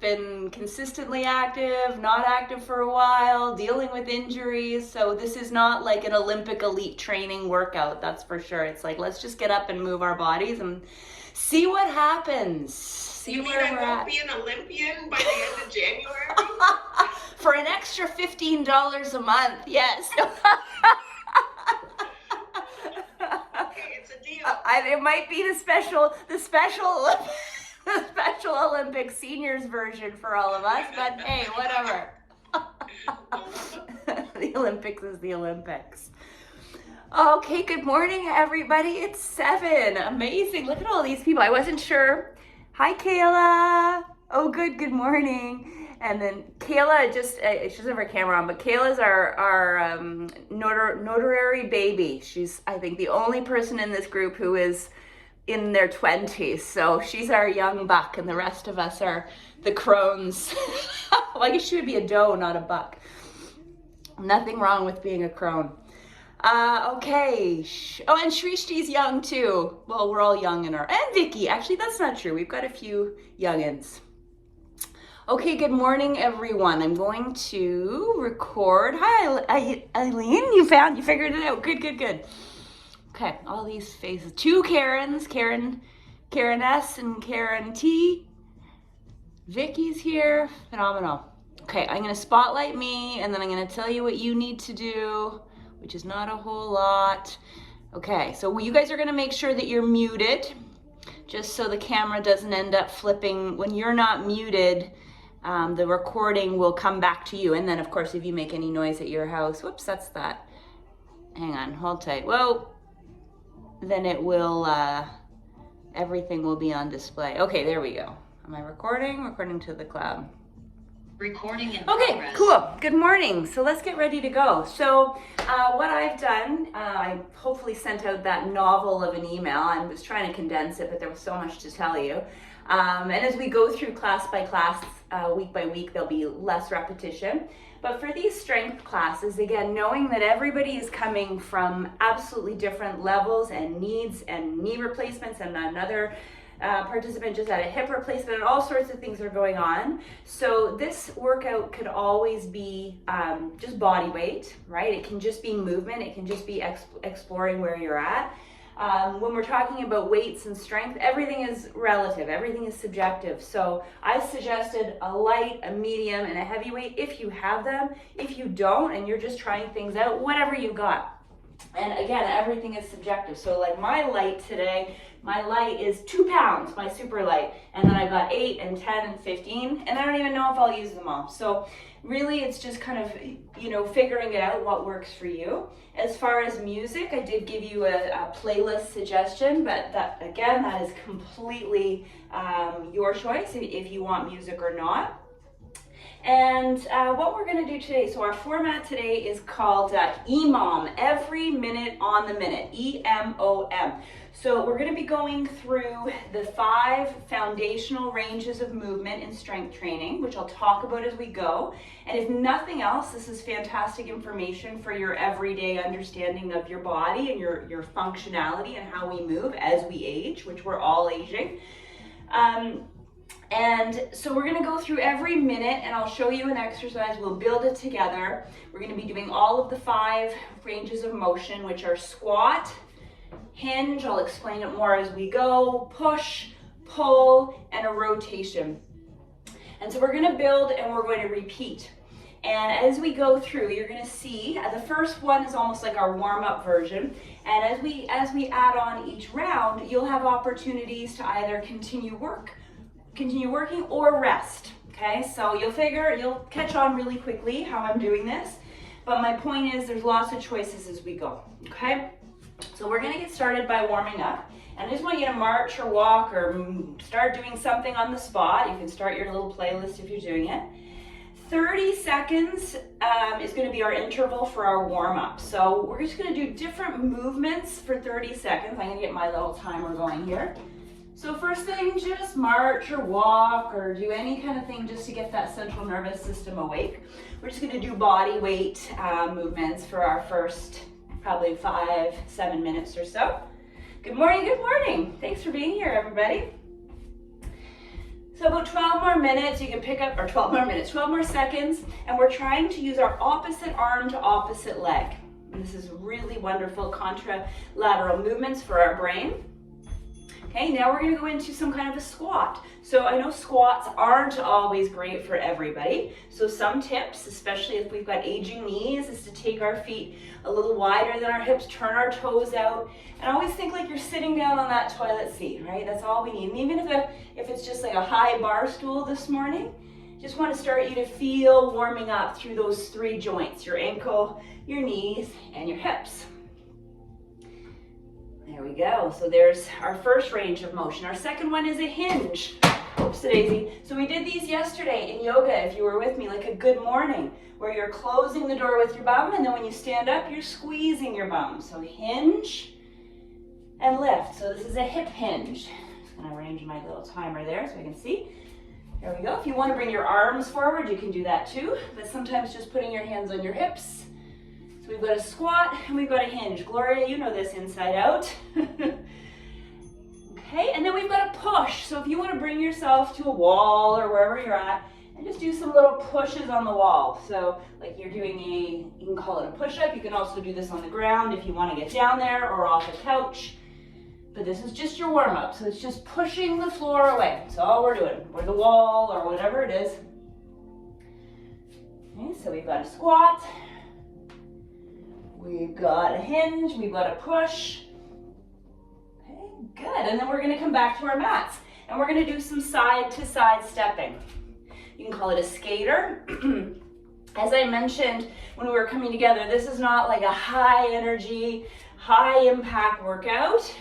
been consistently active, not active for a while, dealing with injuries. So this is not like an Olympic elite training workout, that's for sure. It's like, let's just get up and move our bodies and see what happens. See you mean where I we're won't at. be an Olympian by the end of January? For an extra $15 a month, yes. Okay, it's a deal. It might be the special the Special Olympic seniors version for all of us, but hey, whatever. The Olympics is the Olympics. Okay, good morning, everybody. It's 7. Amazing. Look at all these people. I wasn't sure. Hi, Kayla. Oh, good morning. And then Kayla, she doesn't have her camera on, but Kayla's our notary baby. She's, I think, the only person in this group who is in their 20s. So she's our young buck, and the rest of us are the crones. Well, I guess she would be a doe, not a buck. Nothing wrong with being a crone. Okay. Oh, and Shrishti's young too. Well, we're all young in our, and Vicky. Actually, that's not true. We've got a few youngins. Okay, good morning, everyone. I'm going to record. Hi, Eileen. You figured it out. Good. Okay, all these faces. 2 Karens, Karen S and Karen T. Vicky's here. Phenomenal. Okay, I'm gonna spotlight me, and then I'm gonna tell you what you need to do, which is not a whole lot. Okay, so you guys are gonna make sure that you're muted, just so the camera doesn't end up flipping. When you're not muted, the recording will come back to you. And then, of course, if you make any noise at your house, whoops, that's that. Hang on, hold tight. Whoa. Then it will, everything will be on display. Okay, there we go. Am I recording? Recording to the cloud. Recording in Okay, progress. cool. Good morning. So let's get ready to go. So what I've done, I hopefully sent out that novel of an email. I was trying to condense it, but there was so much to tell you. And as we go through class by class, week by week, there'll be less repetition. But for these strength classes, again, knowing that everybody is coming from absolutely different levels and needs, and knee replacements, and another participant just had a hip replacement, and all sorts of things are going on. So this workout could always be just body weight, right? It can just be movement. It can just be exploring where you're at. When we're talking about weights and strength, everything is relative, everything is subjective. So I suggested a light, a medium, and a heavy weight if you have them. If you don't, and you're just trying things out, whatever you got. And again, everything is subjective. So like my light today, my light is 2 pounds, my super light. And then I've got 8 and 10 and 15, and I don't even know if I'll use them all. So really it's just kind of, figuring it out what works for you. As far as music, I did give you a playlist suggestion, but that is completely your choice if you want music or not. And what we're going to do today, so our format today is called EMOM, every minute on the minute, EMOM. So we're going to be going through the 5 foundational ranges of movement in strength training, which I'll talk about as we go. And if nothing else, this is fantastic information for your everyday understanding of your body and your functionality and how we move as we age, which we're all aging. And so we're going to go through every minute, and I'll show you an exercise. We'll build it together. We're going to be doing all of the 5 ranges of motion, which are squat, hinge, I'll explain it more as we go, push, pull, and a rotation. And so we're going to build and we're going to repeat. And as we go through, you're going to see the first one is almost like our warm-up version. And as we add on each round, you'll have opportunities to either continue working or rest. Okay, so you'll catch on really quickly how I'm doing this. But my point is there's lots of choices as we go. Okay, so we're going to get started by warming up. And I just want you to march or walk or start doing something on the spot. You can start your little playlist if you're doing it. 30 seconds is going to be our interval for our warm-up. So we're just going to do different movements for 30 seconds. I'm going to get my little timer going here. So first thing, just march or walk or do any kind of thing just to get that central nervous system awake. We're just going to do body weight movements for our first probably 5-7 minutes or so. Good morning, good morning. Thanks for being here, everybody. So about 12 more minutes, you can pick up, or 12 more minutes, 12 more seconds, and we're trying to use our opposite arm to opposite leg. And this is really wonderful contralateral movements for our brain. Okay, now we're gonna go into some kind of a squat. So I know squats aren't always great for everybody. So some tips, especially if we've got aging knees, is to take our feet a little wider than our hips, turn our toes out, and always think like you're sitting down on that toilet seat, right? That's all we need. And even if it's just like a high bar stool this morning, just want to start you to feel warming up through those 3 joints, your ankle, your knees, and your hips. There we go. So there's our first range of motion. Our second one is a hinge. Oops, daisy. So we did these yesterday in yoga, if you were with me, like a good morning, where you're closing the door with your bum, and then when you stand up, you're squeezing your bum. So hinge and lift. So this is a hip hinge. I'm going to arrange my little timer there so I can see. There we go. If you want to bring your arms forward, you can do that too, but sometimes just putting your hands on your hips. So we've got a squat and we've got a hinge. Gloria, you know this inside out. Okay, and then we've got a push. So if you want to bring yourself to a wall or wherever you're at, and just do some little pushes on the wall. So like you're doing you can call it a push-up. You can also do this on the ground if you want to get down there or off a couch. But this is just your warm-up. So it's just pushing the floor away. That's all we're doing, or the wall or whatever it is. Okay, so we've got a squat. We've got a hinge, we've got a push. Okay, good. And then we're gonna come back to our mats and we're gonna do some side to side stepping. You can call it a skater. As I mentioned when we were coming together, this is not like a high energy, high impact workout.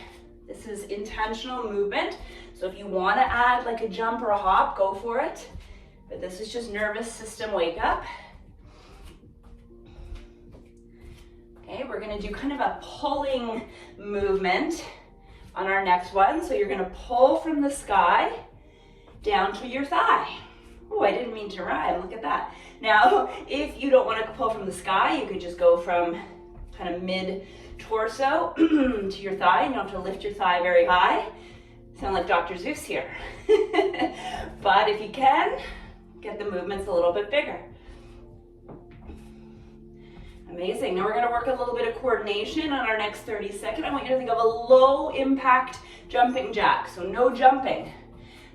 This is intentional movement. So if you wanna add like a jump or a hop, go for it. But this is just nervous system wake up. Okay, we're gonna do kind of a pulling movement on our next one. So you're gonna pull from the sky down to your thigh. Oh, I didn't mean to rhyme, look at that. Now, if you don't wanna pull from the sky, you could just go from kind of mid-torso to your thigh. You don't have to lift your thigh very high. Sound like Dr. Zeus here. But if you can, get the movements a little bit bigger. Amazing. Now we're going to work a little bit of coordination on our next 30 seconds. I want you to think of a low impact jumping jack. So no jumping.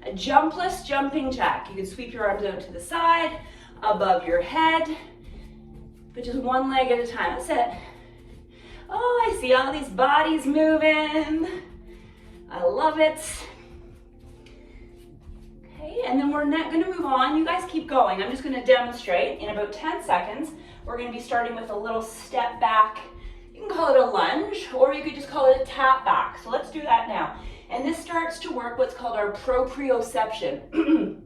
A jumpless jumping jack. You can sweep your arms out to the side, above your head, but just one leg at a time. That's it. Oh, I see all these bodies moving. I love it. Okay, and then we're not going to move on. You guys keep going. I'm just going to demonstrate in about 10 seconds. We're going to be starting with a little step back. You can call it a lunge, or you could just call it a tap back. So let's do that now. And this starts to work what's called our proprioception,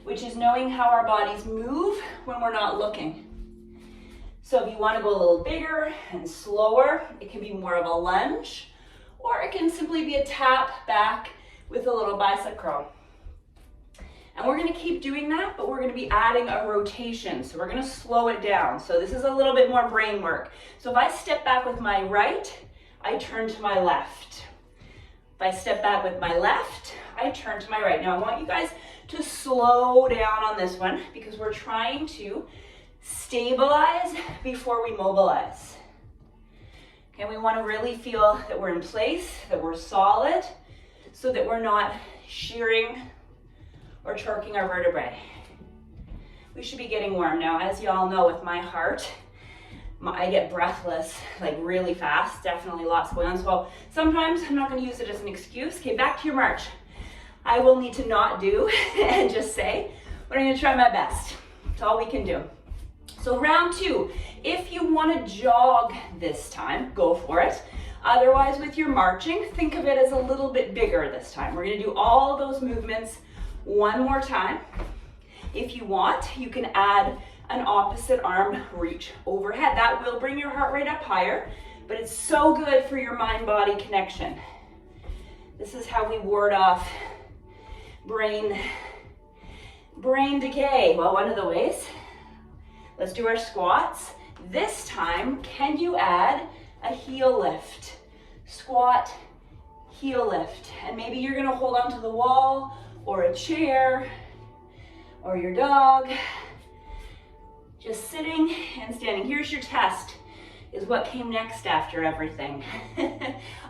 which is knowing how our bodies move when we're not looking. So if you want to go a little bigger and slower, it can be more of a lunge, or it can simply be a tap back with a little bicep curl. And we're going to keep doing that, but we're going to be adding a rotation. So we're going to slow it down. So this is a little bit more brain work. So if I step back with my right, I turn to my left. If I step back with my left, I turn to my right. Now I want you guys to slow down on this one because we're trying to stabilize before we mobilize. Okay, we want to really feel that we're in place, that we're solid, so that we're not shearing or torquing our vertebrae. We should be getting warm now. As you all know, with my heart, I get breathless like really fast, definitely lots going on. So sometimes I'm not going to use it as an excuse. Okay, back to your march. I will need to not do and just say, but I'm going to try my best. It's all we can do. So round 2, if you want to jog this time, go for it. Otherwise, with your marching, think of it as a little bit bigger this time. We're going to do all of those movements one more time. If you want, you can add an opposite arm reach overhead. That will bring your heart rate up higher, but it's so good for your mind-body connection. This is how we ward off brain decay. Well, one of the ways. Let's do our squats. This time, can you add a heel lift? Squat, heel lift. And maybe you're gonna hold onto the wall or a chair or your dog. Just sitting and standing. Here's your test, is what came next after everything.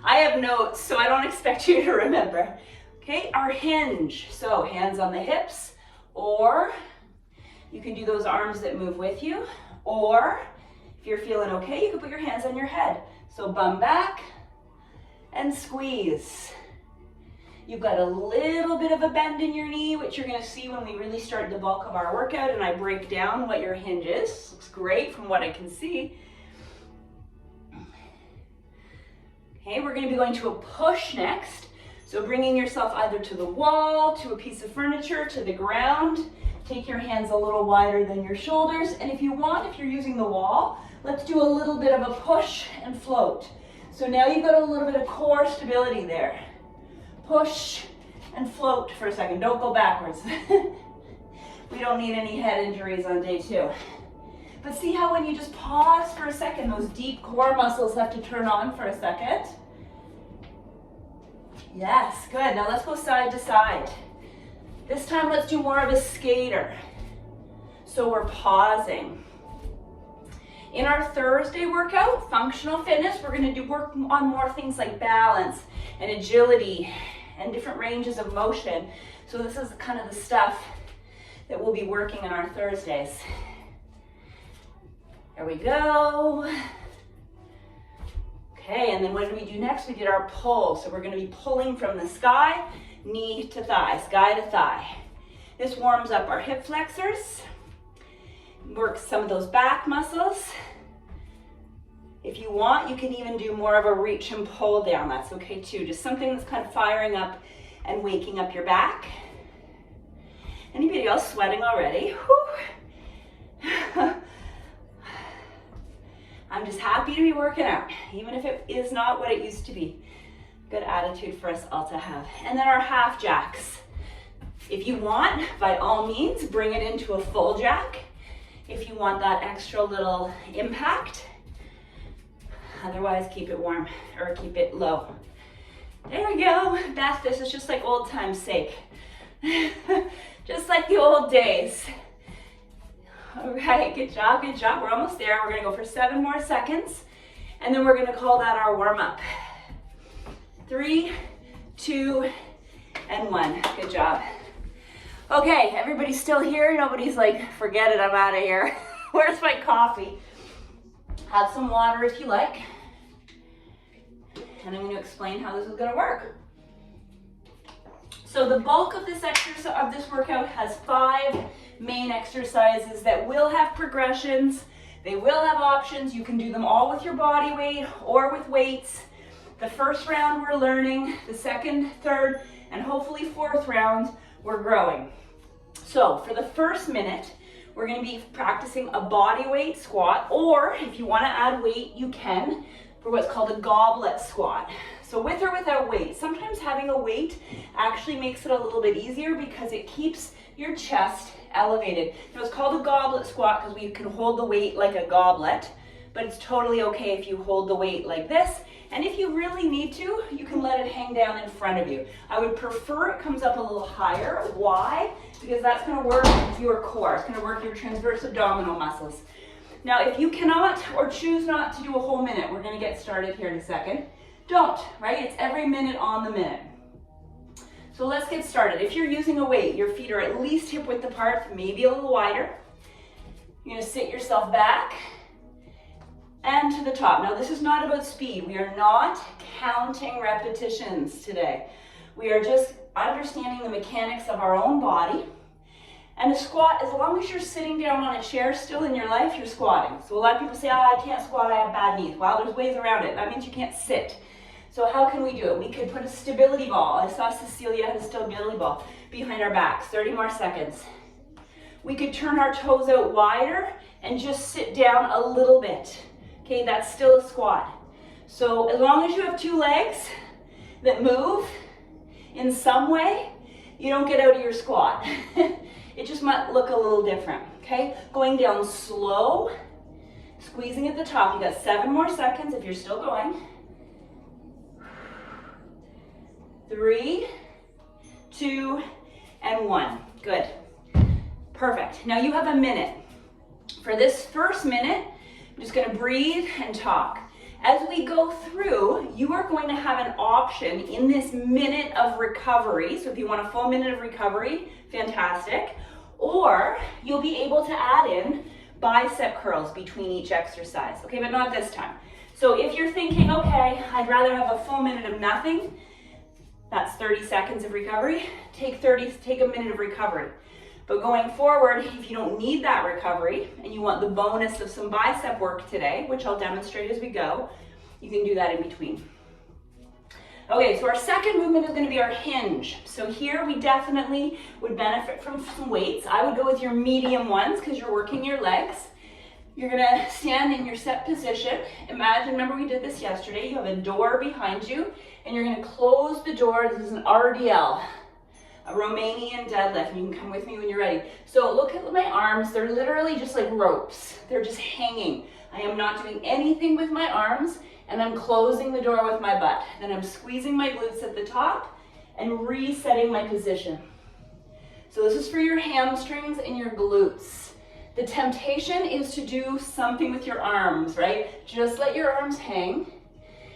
I have notes, so I don't expect you to remember. Okay, our hinge. So hands on the hips, or you can do those arms that move with you, or if you're feeling okay, you can put your hands on your head. So bum back and squeeze. You've got a little bit of a bend in your knee, which you're gonna see when we really start the bulk of our workout and I break down what your hinge is. Looks great from what I can see. Okay, we're gonna be going to a push next. So bringing yourself either to the wall, to a piece of furniture, to the ground. Take your hands a little wider than your shoulders. And if you want, if you're using the wall, let's do a little bit of a push and float. So now you've got a little bit of core stability there. Push and float for a second. Don't go backwards. We don't need any head injuries on day 2. But see how when you just pause for a second, those deep core muscles have to turn on for a second? Yes, good. Now let's go side to side. This time let's do more of a skater. So we're pausing. In our Thursday workout, functional fitness, we're gonna do work on more things like balance and agility and different ranges of motion. So this is kind of the stuff that we'll be working on our Thursdays. There we go. Okay, and then what did we do next? We did our pull. So we're gonna be pulling from the sky, knee to thigh, sky to thigh. This warms up our hip flexors, works some of those back muscles. If you want, you can even do more of a reach and pull down. That's okay too. Just something that's kind of firing up and waking up your back. Anybody else sweating already? Whew. I'm just happy to be working out, even if it is not what it used to be. Good attitude for us all to have. And then our half jacks. If you want, by all means, bring it into a full jack. If you want that extra little impact. Otherwise, keep it warm or keep it low. There we go. Beth, this is just like old time's sake. Just like the old days. All right, good job, good job. We're almost there. We're gonna go for 7 more seconds, and then we're gonna call that our warm-up. 3, 2, and 1. Good job. Okay, everybody's still here. Nobody's like, forget it, I'm out of here. Where's my coffee? Have some water if you like. And I'm going to explain how this is going to work. So the bulk of this exercise, of this workout, has 5 main exercises that will have progressions. They will have options. You can do them all with your body weight or with weights. The first round we're learning, the second, third, and hopefully 4th round, we're growing. So for the first minute, we're going to be practicing a body weight squat, or if you want to add weight, you can, for what's called a goblet squat. So with or without weight. Sometimes having a weight actually makes it a little bit easier because it keeps your chest elevated. Now it's called a goblet squat because we can hold the weight like a goblet, but it's totally okay if you hold the weight like this. And if you really need to, you can let it hang down in front of you. I would prefer it comes up a little higher. Why? Because that's going to work your core. It's going to work your transverse abdominal muscles. Now, if you cannot or choose not to do a whole minute, we're going to get started here in a second. Don't, right? It's every minute on the minute. So let's get started. If you're using a weight, your feet are at least hip width apart, maybe a little wider. You're going to sit yourself back and to the top. Now, this is not about speed. We are not counting repetitions today. We are just understanding the mechanics of our own body. And a squat, as long as you're sitting down on a chair still in your life, you're squatting. So a lot of people say, oh, I can't squat, I have bad knees. Well, there's ways around it. That means you can't sit. So how can we do it? We could put a stability ball. I saw Cecilia had a stability ball behind our backs. 30 more seconds. We could turn our toes out wider and just sit down a little bit. Okay, that's still a squat. So as long as you have 2 legs that move in some way, you don't get out of your squat. It just might look a little different, okay? Going down slow, squeezing at the top. You got 7 more seconds if you're still going. 3, 2, and 1. Good. Perfect. Now you have a minute. For this first minute, I'm just going to breathe and talk. As we go through, you are going to have an option in this minute of recovery. So if you want a full minute of recovery, fantastic. Or you'll be able to add in bicep curls between each exercise, okay, but not this time. So if you're thinking, okay, I'd rather have a full minute of nothing, that's 30 seconds of recovery, take a minute of recovery. But going forward, if you don't need that recovery and you want the bonus of some bicep work today, which I'll demonstrate as we go, you can do that in between. Okay, so our second movement is going to be our hinge. So here we definitely would benefit from some weights. I would go with your medium ones because you're working your legs. You're going to stand in your set position. Imagine, remember we did this yesterday, you have a door behind you and you're going to close the door. This is an RDL. A Romanian deadlift. You can come with me when you're ready. So look at my arms. They're literally just like ropes. They're just hanging. I am not doing anything with my arms, and I'm closing the door with my butt. Then I'm squeezing my glutes at the top and resetting my position. So this is for your hamstrings and your glutes. The temptation is to do something with your arms, right? Just let your arms hang,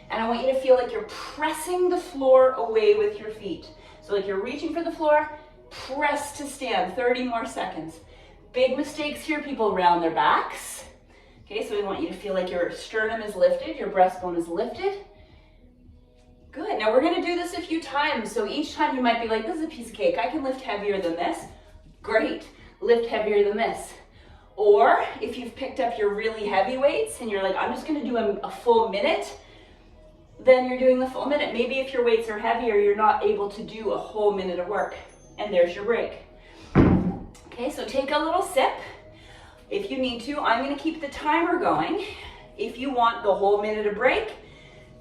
and I want you to feel like you're pressing the floor away with your feet. So like you're reaching for the floor, press to stand, 30 more seconds. Big mistakes here, people round their backs. Okay, so we want you to feel like your sternum is lifted, your breastbone is lifted. Good, now we're gonna do this a few times. So each time you might be like, this is a piece of cake, I can lift heavier than this. Great, lift heavier than this. Or if you've picked up your really heavy weights and you're like, I'm just gonna do a full minute, then you're doing the full minute. Maybe if your weights are heavier, you're not able to do a whole minute of work. And there's your break. Okay, so take a little sip. If you need to, I'm gonna keep the timer going. If you want the whole minute of break,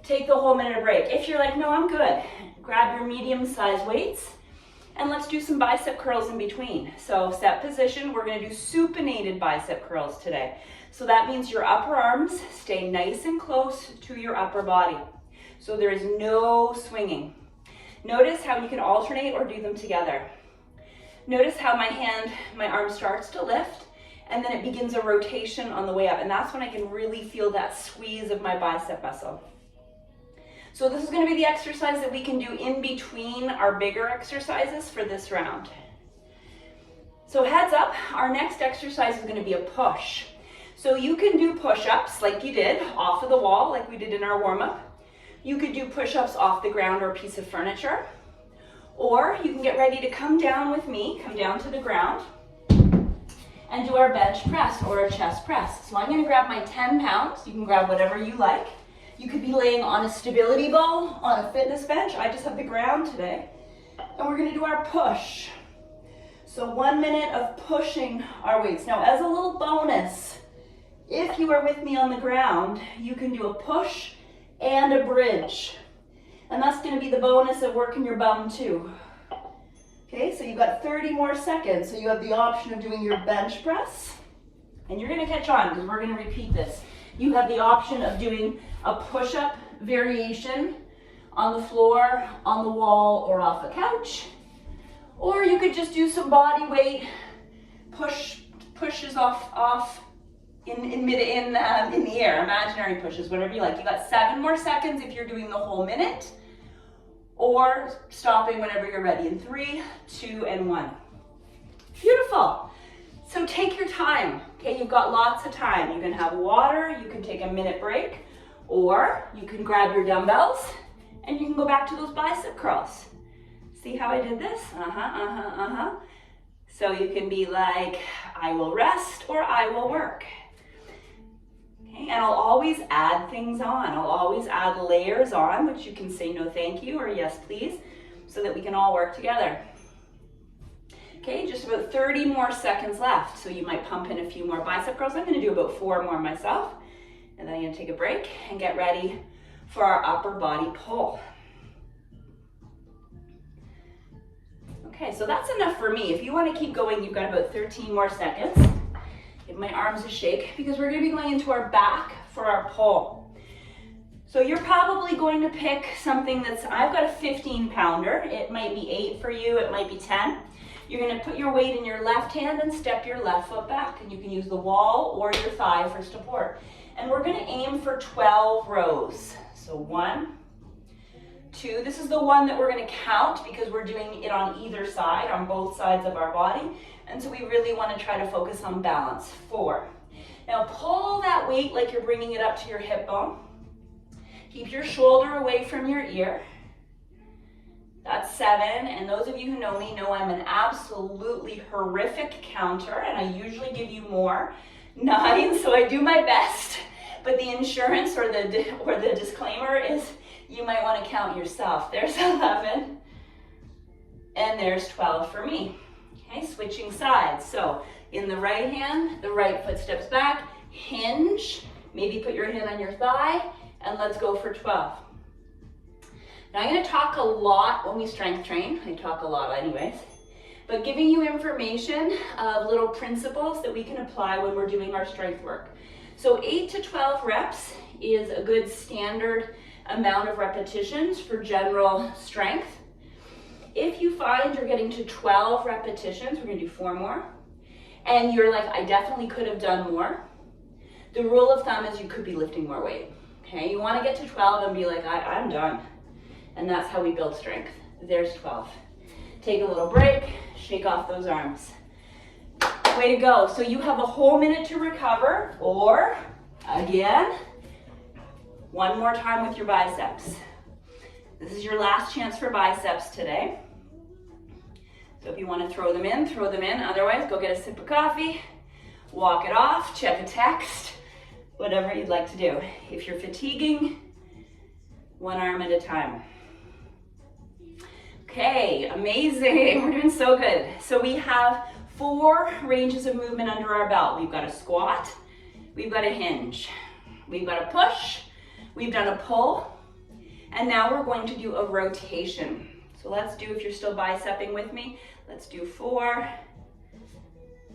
take the whole minute of break. If you're like, no, I'm good, grab your medium-sized weights and let's do some bicep curls in between. So set position, we're gonna do supinated bicep curls today. So that means your upper arms stay nice and close to your upper body. So there is no swinging. Notice how you can alternate or do them together. Notice how my arm starts to lift and then it begins a rotation on the way up. And that's when I can really feel that squeeze of my bicep muscle. So this is going to be the exercise that we can do in between our bigger exercises for this round. So heads up, our next exercise is going to be a push. So you can do push-ups like you did off of the wall, like we did in our warm-up. You could do push-ups off the ground or a piece of furniture. Or you can get ready to come down with me, come down to the ground, and do our bench press or a chest press. So I'm going to grab my 10 pounds. You can grab whatever you like. You could be laying on a stability ball on a fitness bench. I just have the ground today. And we're going to do our push. So 1 minute of pushing our weights. Now as a little bonus, if you are with me on the ground, you can do a push and a bridge. And that's going to be the bonus of working your bum too. Okay, so you've got 30 more seconds. So you have the option of doing your bench press. And you're going to catch on because we're going to repeat this. You have the option of doing a push-up variation on the floor, on the wall, or off a couch. Or you could just do some body weight pushes off in the air, imaginary pushes, whatever you like. You got 7 more seconds if you're doing the whole minute, or stopping whenever you're ready in 3, 2, and 1. Beautiful. So take your time. Okay, you've got lots of time. You can have water, you can take a minute break, or you can grab your dumbbells and you can go back to those bicep curls. See how I did this? So you can be like, I will rest or I will work. Okay, and I'll always add things on. I'll always add layers on, which you can say no thank you or yes please, so that we can all work together. Okay, just about 30 more seconds left. So you might pump in a few more bicep curls. I'm gonna do about 4 more myself. And then I'm gonna take a break and get ready for our upper body pull. Okay, so that's enough for me. If you wanna keep going, you've got about 13 more seconds. Give my arms a shake because we're gonna be going into our back for our pull. So you're probably going to pick something I've got a 15 pounder. It might be 8 for you, it might be 10. You're gonna put your weight in your left hand and step your left foot back, and you can use the wall or your thigh for support. And we're gonna aim for 12 rows. So 1, 2, this is the one that we're gonna count because we're doing it on either side, on both sides of our body. And so we really wanna try to focus on balance. 4. Now pull that weight like you're bringing it up to your hip bone. Keep your shoulder away from your ear. That's 7, and those of you who know me know I'm an absolutely horrific counter, and I usually give you more. 9, so I do my best, but the insurance or the disclaimer is you might want to count yourself. There's 11, and there's 12 for me. Okay, switching sides. So in the right hand, the right foot steps back, hinge, maybe put your hand on your thigh, and let's go for 12. Now I'm going to talk a lot when we strength train. I talk a lot anyways, but giving you information of little principles that we can apply when we're doing our strength work. So 8 to 12 reps is a good standard amount of repetitions for general strength. If you find you're getting to 12 repetitions, we're going to do 4 more, and you're like, I definitely could have done more, the rule of thumb is you could be lifting more weight. Okay, you want to get to 12 and be like, I'm done. And that's how we build strength. There's 12. Take a little break, shake off those arms. Way to go. So you have a whole minute to recover, or again, one more time with your biceps. This is your last chance for biceps today. So if you want to throw them in, throw them in. Otherwise, go get a sip of coffee, walk it off, check a text, whatever you'd like to do. If you're fatiguing, one arm at a time. Okay, amazing. We're doing so good. So we have 4 ranges of movement under our belt. We've got a squat, we've got a hinge, we've got a push, we've done a pull, and now we're going to do a rotation. So let's do, if you're still bicepping with me, let's do 4,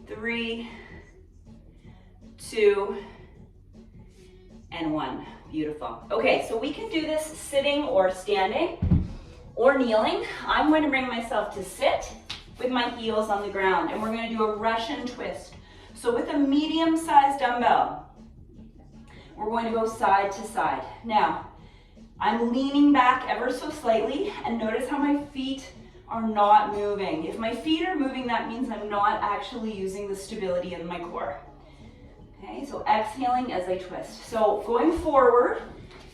3, 2, and 1. Beautiful. Okay, so we can do this sitting or standing or kneeling. I'm going to bring myself to sit with my heels on the ground, and we're going to do a Russian twist. So with a medium-sized dumbbell, we're going to go side to side. Now, I'm leaning back ever so slightly, and notice how my feet are not moving. If my feet are moving, that means I'm not actually using the stability in my core. Okay, so exhaling as I twist. So going forward,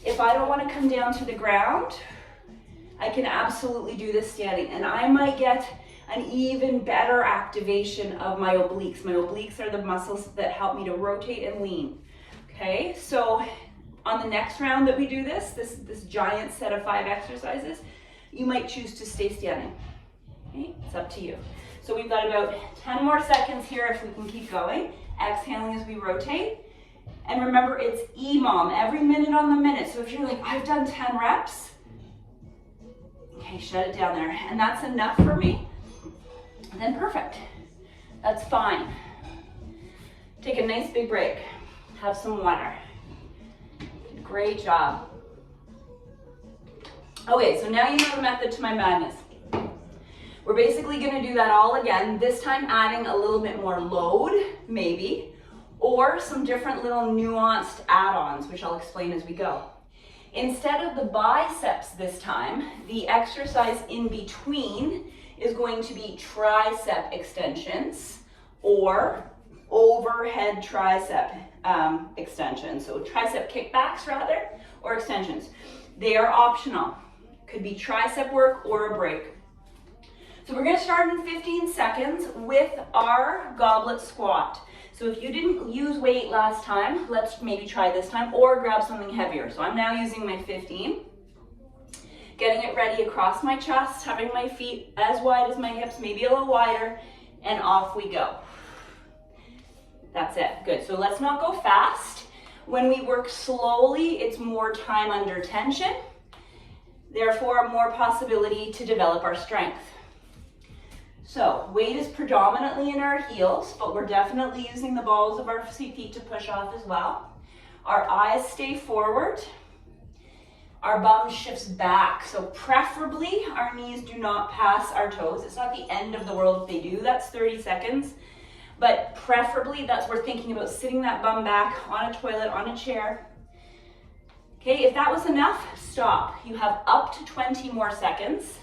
if I don't want to come down to the ground, I can absolutely do this standing, and I might get an even better activation of my obliques. My obliques are the muscles that help me to rotate and lean. Okay, so on the next round that we do this giant set of 5 exercises, you might choose to stay standing. Okay, it's up to you. So we've got about 10 more seconds here if we can keep going. Exhaling as we rotate. And remember, it's EMOM, every minute on the minute. So if you're like, I've done 10 reps, okay, shut it down there. And that's enough for me, then perfect. That's fine. Take a nice big break. Have some water. Great job. Okay, so now you know the method to my madness. We're basically going to do that all again, this time adding a little bit more load, maybe, or some different little nuanced add-ons, which I'll explain as we go. Instead of the biceps this time, the exercise in between is going to be tricep extensions or overhead tricep extensions. So tricep kickbacks rather, or extensions. They are optional. Could be tricep work or a break. So we're going to start in 15 seconds with our goblet squat. So if you didn't use weight last time, let's maybe try this time, or grab something heavier. So I'm now using my 15. Getting it ready across my chest, having my feet as wide as my hips, maybe a little wider, and off we go. That's it. Good. So let's not go fast. When we work slowly, it's more time under tension. Therefore, more possibility to develop our strength. So weight is predominantly in our heels, but we're definitely using the balls of our feet to push off as well. Our eyes stay forward. our bum shifts back. So preferably our knees do not pass our toes. It's not the end of the world if they do, that's 30 seconds. But preferably that's we're thinking about sitting that bum back on a toilet, on a chair. Okay, if that was enough, stop. You have up to 20 more seconds.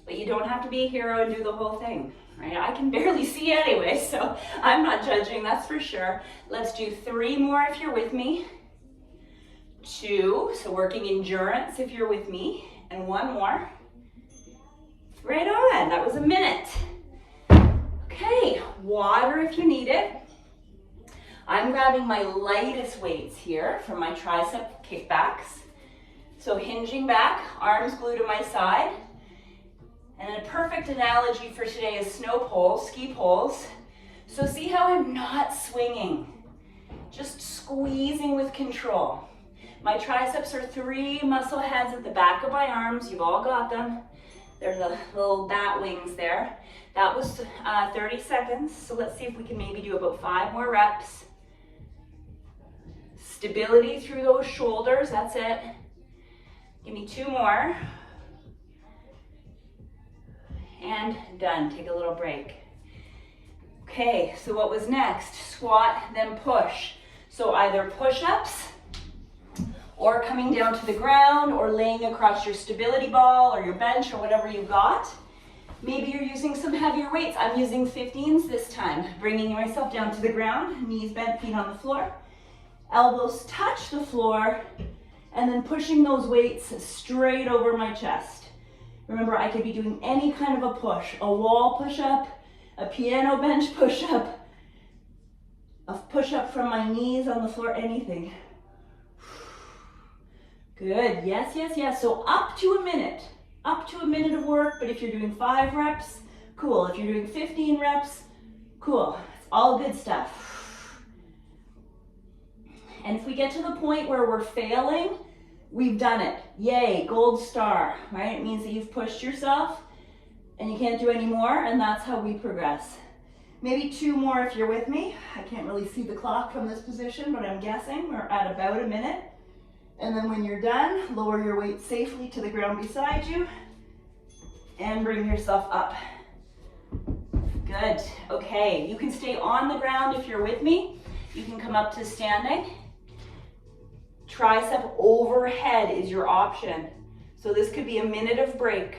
But you don't have to be a hero and do the whole thing, right? I can barely see anyway, so I'm not judging, that's for sure. Let's do 3 more if you're with me. 2, so working endurance if you're with me, and 1 more. Right on, that was a minute. Okay, water if you need it. I'm grabbing my lightest weights here from my tricep kickbacks. So hinging back, arms glued to my side. And a perfect analogy for today is snow poles, ski poles. So see how I'm not swinging, just squeezing with control. My triceps are 3 muscle heads at the back of my arms. You've all got them. They're the little bat wings there. That was 30 seconds. So let's see if we can maybe do about 5 more reps. Stability through those shoulders, that's it. Give me 2 more. And done, take a little break. Okay, so what was next? Squat, then push. So either push-ups, or coming down to the ground, or laying across your stability ball, or your bench, or whatever you got. Maybe you're using some heavier weights. I'm using 15s this time, bringing myself down to the ground, knees bent, feet on the floor. Elbows touch the floor, and then pushing those weights straight over my chest. Remember, I could be doing any kind of a push, a wall push-up, a piano bench push-up, a push-up from my knees on the floor, anything. Good, yes, yes, yes. So up to a minute of work, but if you're doing 5 reps, cool. If you're doing 15 reps, cool. It's all good stuff. And if we get to the point where we're failing, we've done it. Yay, gold star, right? It means that you've pushed yourself and you can't do any more, and that's how we progress. Maybe 2 more if you're with me. I can't really see the clock from this position, but I'm guessing we're at about a minute. And then when you're done, lower your weight safely to the ground beside you and bring yourself up. Good, okay. You can stay on the ground if you're with me. You can come up to standing. Tricep overhead is your option. So this could be a minute of break.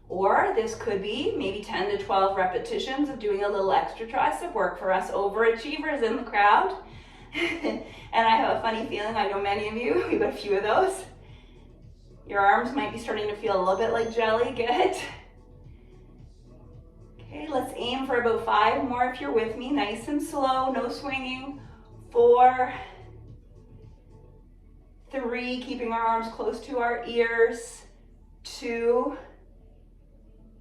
Or this could be maybe 10 to 12 repetitions of doing a little extra tricep work for us overachievers in the crowd. And I have a funny feeling, I know many of you, we've got a few of those. Your arms might be starting to feel a little bit like jelly, good. Okay, let's aim for about 5 more if you're with me, nice and slow, no swinging. 4, 3, keeping our arms close to our ears. 2,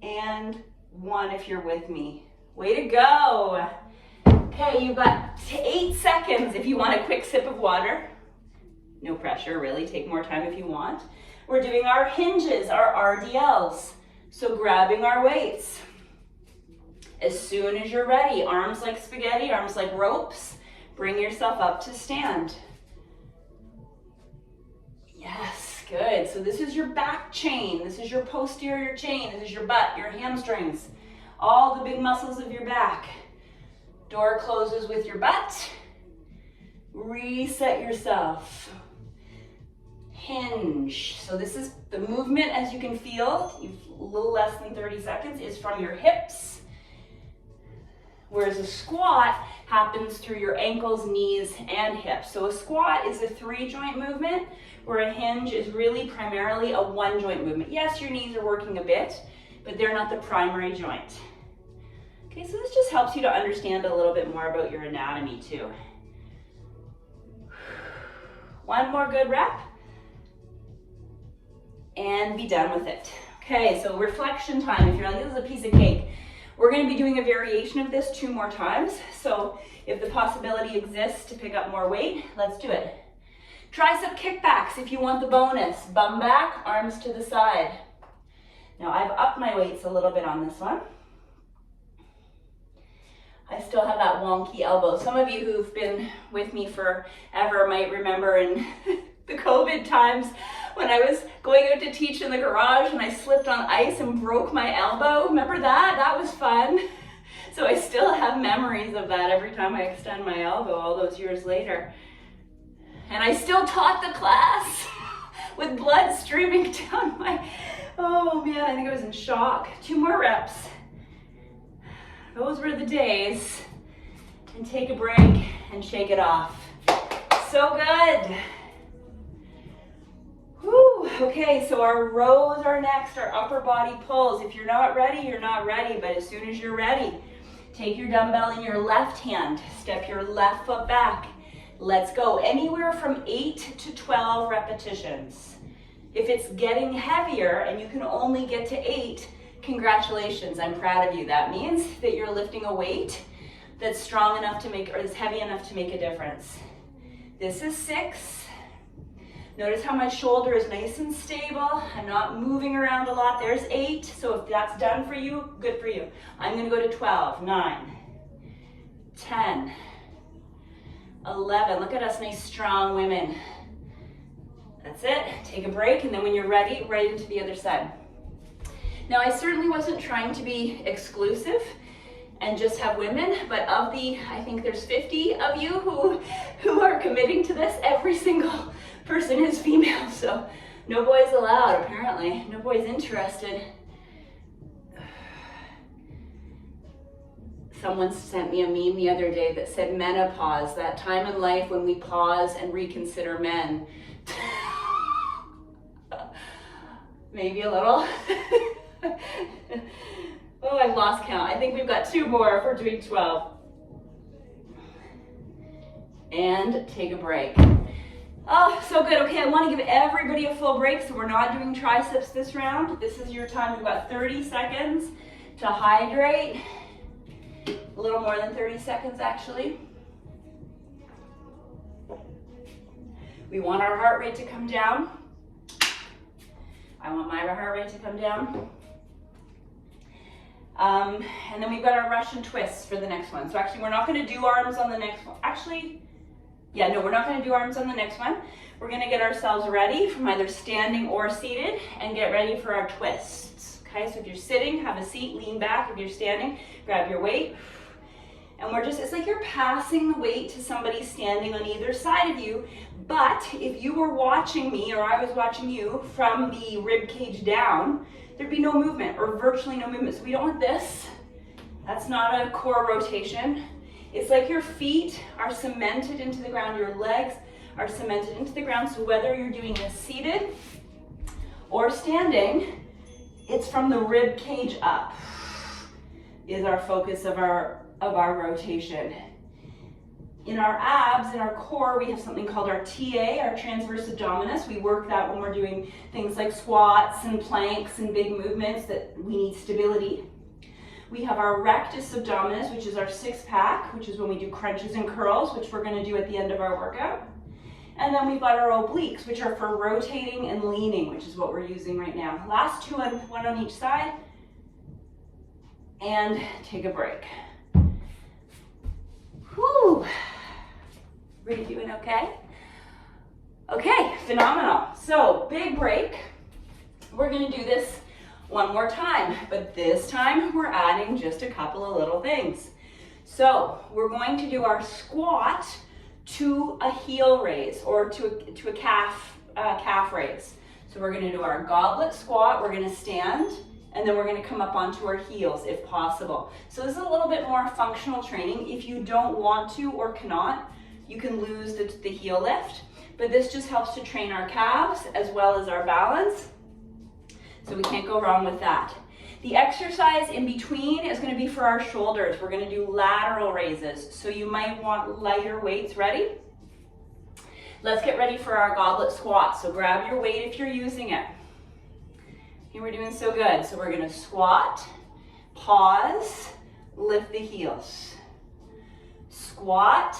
and 1 if you're with me. Way to go. Okay, you've got 8 seconds if you want a quick sip of water. No pressure, really, take more time if you want. We're doing our hinges, our RDLs. So grabbing our weights. As soon as you're ready, arms like spaghetti, arms like ropes, bring yourself up to stand. Yes, good. So this is your back chain, this is your posterior chain, this is your butt, your hamstrings, all the big muscles of your back. Door closes with your butt. Reset yourself. Hinge. So this is the movement, as you can feel, a little less than 30 seconds, is from your hips. Whereas a squat happens through your ankles, knees, and hips. So a squat is a 3-joint movement, where a hinge is really primarily a 1-joint movement. Yes, your knees are working a bit, but they're not the primary joint. Okay, so this just helps you to understand a little bit more about your anatomy too. 1 more good rep, and be done with it. Okay, so reflection time. If you're like, this is a piece of cake, we're going to be doing a variation of this 2 more times. So if the possibility exists to pick up more weight, let's do it. Tricep kickbacks if you want the bonus. Bum back, arms to the side. Now I've upped my weights a little bit on this one. I still have that wonky elbow. Some of you who've been with me forever might remember in the COVID times when I was going out to teach in the garage and I slipped on ice and broke my elbow. Remember that? That was fun. So I still have memories of that every time I extend my elbow all those years later. And I still taught the class with blood streaming down my, oh man, I think I was in shock. 2 more reps. Those were the days. And take a break and shake it off. So good. Whew. Okay, so our rows are next, our upper body pulls. If you're not ready, you're not ready, but as soon as you're ready, take your dumbbell in your left hand, step your left foot back. Let's go anywhere from 8 to 12 repetitions. If it's getting heavier and you can only get to 8, congratulations, I'm proud of you. That means that you're lifting a weight that's strong enough to make, or is heavy enough to make a difference. This is 6. Notice how my shoulder is nice and stable. I'm not moving around a lot. There's 8. So if that's done for you, good for you. I'm gonna go to 12, 9, 10, 11. Look at us, nice strong women. That's it. Take a break, and then when you're ready, right into the other side. Now, I certainly wasn't trying to be exclusive and just have women, but of the, I think there's 50 of you who are committing to this, every single person is female, so no boys allowed, apparently. No boys interested. Someone sent me a meme the other day that said menopause, that time in life when we pause and reconsider men. Maybe a little. Oh, I've lost count. I think we've got 2 more if we're doing 12. And take a break. Oh, so good. Okay, I want to give everybody a full break, so we're not doing triceps this round. This is your time. We've got 30 seconds to hydrate. A little more than 30 seconds, actually. We want our heart rate to come down. I want my heart rate to come down. And then we've got our Russian twists for the next one. So actually, we're not going to do arms on the next one. Actually, yeah, no, we're not going to do arms on the next one. We're going to get ourselves ready from either standing or seated and get ready for our twists. Okay, so if you're sitting, have a seat, lean back. If you're standing, grab your weight. And we're just, it's like you're passing the weight to somebody standing on either side of you. But if you were watching me or I was watching you from the rib cage down, there'd be no movement or virtually no movement. So we don't want this. That's not a core rotation. It's like your feet are cemented into the ground, your legs are cemented into the ground. So whether you're doing this seated or standing, it's from the rib cage up is our focus of our rotation. In our abs, in our core, we have something called our TA, our transverse abdominis. We work that when we're doing things like squats and planks and big movements that we need stability. We have our rectus abdominis, which is our 6-pack, which is when we do crunches and curls, which we're going to do at the end of our workout. And then we've got our obliques, which are for rotating and leaning, which is what we're using right now. Last 2, one on each side. And take a break. Whew. Everybody doing okay? Okay, phenomenal. So, big break. We're going to do this one more time, but this time we're adding just a couple of little things. So, we're going to do our squat to a heel raise or to a calf raise. So, we're going to do our goblet squat. We're going to stand. And then we're going to come up onto our heels if possible. So this is a little bit more functional training. If you don't want to or cannot, you can lose the heel lift. But this just helps to train our calves as well as our balance. So we can't go wrong with that. The exercise in between is going to be for our shoulders. We're going to do lateral raises. So you might want lighter weights. Ready? Let's get ready for our goblet squat. So grab your weight if you're using it. Here we're doing so good. So we're gonna squat, pause, lift the heels. Squat,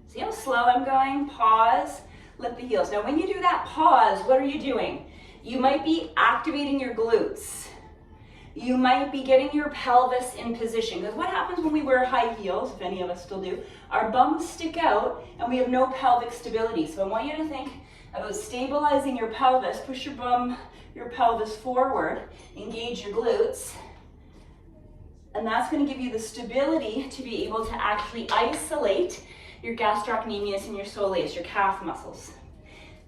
see how slow I'm going? Pause, lift the heels. Now when you do that pause, what are you doing? You might be activating your glutes. you might be getting your pelvis in position. Because what happens when we wear high heels, if any of us still do, our bums stick out and we have no pelvic stability. So I want you to think about stabilizing your pelvis. Push your pelvis forward, engage your glutes. And that's going to give you the stability to be able to actually isolate your gastrocnemius and your soleus, your calf muscles.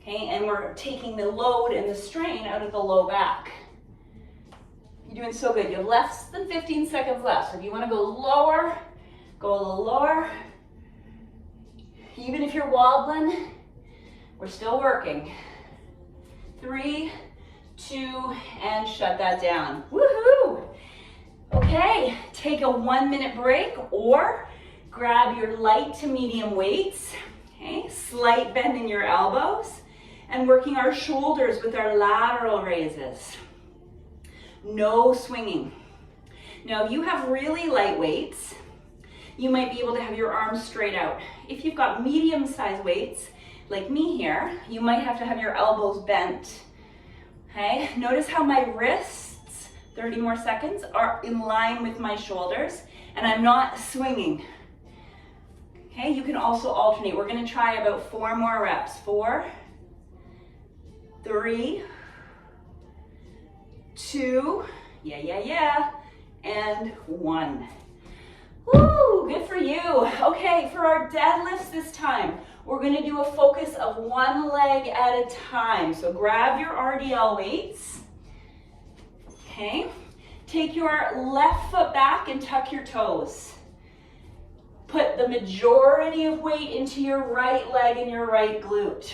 Okay, and we're taking the load and the strain out of the low back. You're doing so good. You have less than 15 seconds left. So if you want to go lower, go a little lower. Even if you're wobbling, we're still working. 3, 2, and shut that down. Woohoo! Okay, take a 1-minute break or grab your light to medium weights. Okay, slight bend in your elbows and working our shoulders with our lateral raises. No swinging. Now, if you have really light weights, you might be able to have your arms straight out. If you've got medium-sized weights, like me here, you might have to have your elbows bent. Okay, notice how my wrists, 30 more seconds, are in line with my shoulders, and I'm not swinging. Okay, you can also alternate. We're gonna try about 4 more reps. 4, 3, 2, and 1. Woo, good for you. Okay, for our deadlifts this time, we're gonna do a focus of one leg at a time. So grab your RDL weights, okay? Take your left foot back and tuck your toes. Put the majority of weight into your right leg and your right glute.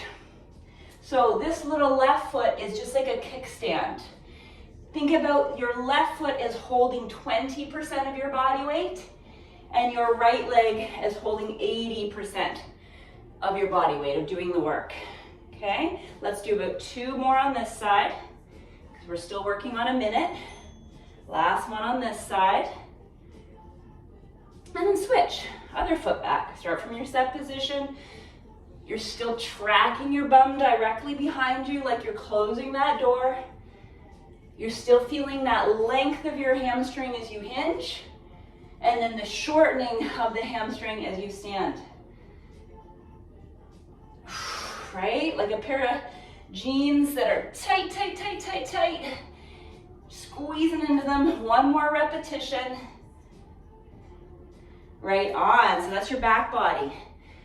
So this little left foot is just like a kickstand. Think about your left foot as holding 20% of your body weight and your right leg as holding 80% of your body weight of doing the work. Okay, let's do about 2 more on this side because we're still working on a minute. Last one on this side. And then switch, other foot back. Start from your set position. You're still tracking your bum directly behind you like you're closing that door. You're still feeling that length of your hamstring as you hinge, and then the shortening of the hamstring as you stand. Right? Like a pair of jeans that are tight, tight, tight, tight, tight. Squeezing into them. 1 more repetition. Right on. So that's your back body.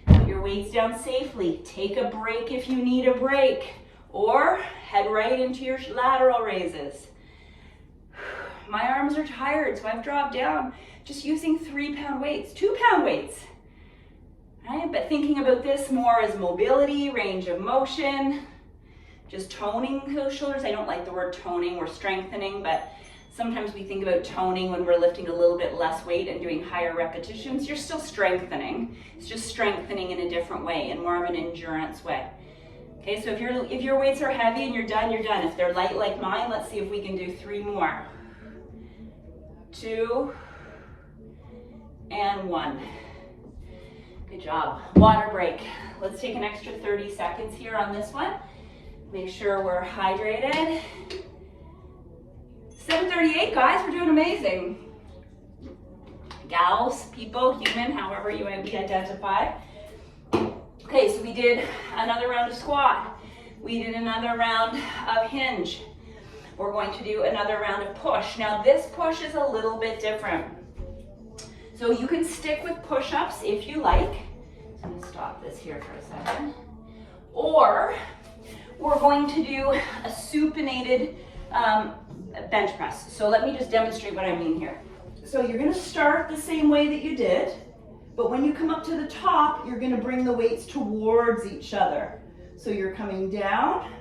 Put your weights down safely. Take a break if you need a break. Or head right into your lateral raises. My arms are tired, so I've dropped down just using 3-pound weights, 2-pound weights. Right? But thinking about this more as mobility, range of motion, just toning those shoulders. I don't like the word toning or strengthening, but sometimes we think about toning when we're lifting a little bit less weight and doing higher repetitions. You're still strengthening. It's just strengthening in a different way, in more of an endurance way. Okay, so if your weights are heavy and you're done, you're done. If they're light like mine, let's see if we can do 3 more. 2, and 1. Good job. Water break. Let's take an extra 30 seconds here on this one. Make sure we're hydrated. 7:38, guys, we're doing amazing. Gals, people, human, however you might be identified. Okay, so we did another round of squat. We did another round of hinge. We're going to do another round of push. Now this push is a little bit different. So you can stick with push-ups if you like. So I'm gonna stop this here for a second. Or we're going to do a supinated bench press. So let me just demonstrate what I mean here. So you're gonna start the same way that you did, but when you come up to the top, you're gonna bring the weights towards each other. So you're coming down